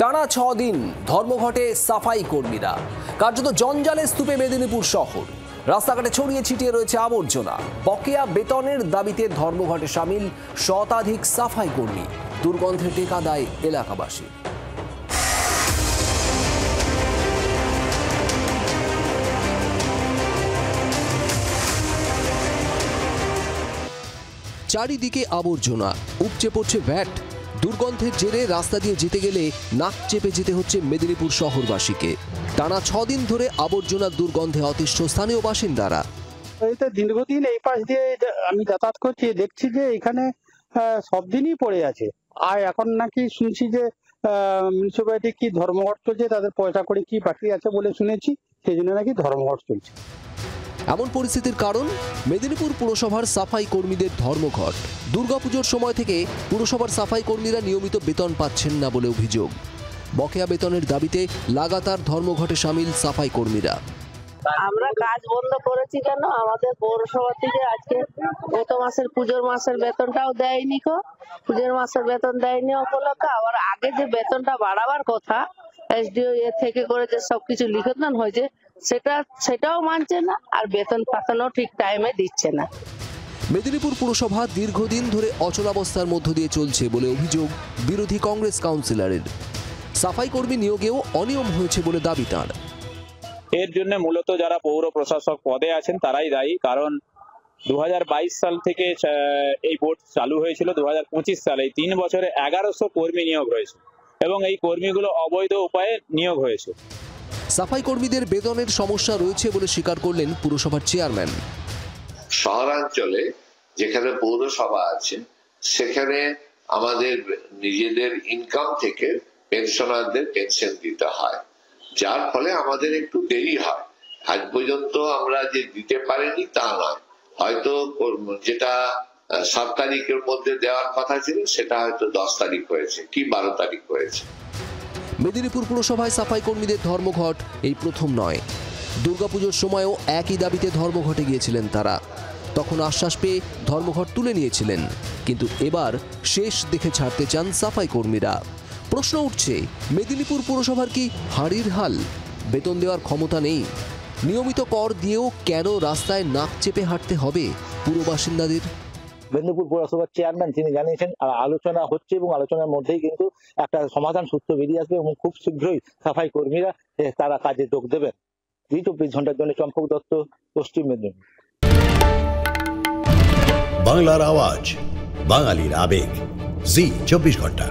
টানা 6 দিন ধর্মঘটে সাফাই কর্মীরা। কার্যত জঞ্জালে স্তূপে মেদিনীপুর শহর। রাস্তাঘাটে ছড়িয়ে ছিটিয়ে রয়েছে আবর্জনা। বকেয়া বেতনের দাবিতে ধর্মঘটে সামিল শতাধিক সাফাই কর্মী। দুর্গন্ধে টেকা দেয় এলাকাবাসী। চারিদিকে আবর্জনা, উপচে পড়ছে ভ্যাট। দুর্গন্ধের জেরে রাস্তা দিয়ে যেতে গেলে নাক চেপে যেতে হচ্ছে মেদিনীপুর শহরবাসীকে। টানা 6 দিন ধরে আবর্জনার দুর্গন্ধে অতিষ্ঠ স্থানীয় বাসিন্দারা। দীর্ঘদিন এই পাশ দিয়ে আমি যাতায়াত করছি, দেখছি যে এখানে সব দিনই পড়ে আছে। আর এখন নাকি শুনছি যে মিউনিসিপ্যালিটি কি ধর্মঘট চলছে, তাদের পয়সা করে কি বাকি আছে বলে শুনেছি, সেই জন্য নাকি ধর্মঘট চলছে। এমন পরিস্থিতির কারণ মেদিনীপুর পুরসভার সাফাই কর্মীদের ধর্মঘট। দুর্গাপুজোর সময় থেকে পুরসভার সাফাই কর্মীরা নিয়মিত বেতন পাচ্ছেন না বলে অভিযোগ। বকেয়া বেতনের দাবিতে লাগাতার ধর্মঘটে সামিল সাফাই কর্মীরা। আমরা কাজ বন্ধ করেছি কেন? আমাদের পৌরসভা থেকে আজকে গত মাসের পুজোর মাসের বেতনটাও দেয়নি। পুজোর মাসের বেতন দেয়নি উপলক্ষে। আবার আগে যে বেতনটা বাড়াবার কথা এসডিও থেকে করে যে সবকিছু লিখন হয়েছে সেটাও মানছে না, আর বেতন পাতানো ঠিক টাইমে দিচ্ছে না। মেদিনীপুর পুরসভা দীর্ঘদিন ধরে অচলাবস্থার মধ্য দিয়ে চলছে বলে অভিযোগ বিরোধী কংগ্রেস কাউন্সিলরের। সাফাই কর্মী নিয়োগেও অনিয়ম হয়েছে বলে দাবি তাঁর। এর জন্য মূলত যারা পৌর প্রশাসক পদে আছেন তারাই দায়ী। কারণ 2022 সাল থেকে এই বোর্ড চালু হয়েছিল। 2025 সালে 3 বছরে 1100 কর্মী নিয়োগ হয়েছে এবং এই কর্মীগুলো অবৈধ উপায়ে নিয়োগ হয়েছে। সাফাই কর্মীদের বেতনের সমস্যা রয়েছে বলে স্বীকার করলেন পুরসভার চেয়ারম্যান। শহরাঞ্চলে যেখানে পৌরসভা আছে সেখানে আমাদের নিজেদের ইনকাম থেকে পেনশনারদের পেনশন দিতে হয়, যার ফলে আমাদের একটু দেরি হয়। আজ পর্যন্ত আমরা যে দিতে পারিনি তা নয়, হয়তো যেটা 7 তারিখের মধ্যে দেওয়ার কথা ছিল সেটা হয়তো 10 তারিখ হয়েছে কি 12 তারিখ হয়েছে। মেদিনীপুর পুরসভায় সাফাই কর্মীদের ধর্মঘট এই প্রথম নয়। দুর্গাপুজোর সময়ও একই দাবিতে ধর্মঘটে গিয়েছিলেন তারা। তখন আশ্বাস পেয়ে ধর্মঘট তুলে নিয়েছিলেন, কিন্তু এবার শেষ দেখে ছাড়তে চান সাফাই কর্মীরা। প্রশ্ন উঠছে, মেদিনীপুর পুরসভার কি হাঁড়ির হাল? বেতন দেওয়ার ক্ষমতা নেই? নিয়মিত কর দিয়েও কেন রাস্তায় নাক চেপে হাঁটতে হবে পুর বাসিন্দাদের? মেদিনীপুর পৌরসভার চেয়ারম্যান তিনি জানিয়েছেন আলোচনা হচ্ছে এবং আলোচনার মধ্যেই কিন্তু একটা সমাধান সূত্র বেরিয়ে আসবে এবং খুব শীঘ্রই সাফাই কর্মীরা তারা কাজে যোগ দেবেন। 24 ঘন্টার জন্য চম্পক দত্ত, পশ্চিম মেদিনীপুর। বাংলার আওয়াজ, বাঙালির আবেগ, জি 24 ঘন্টা।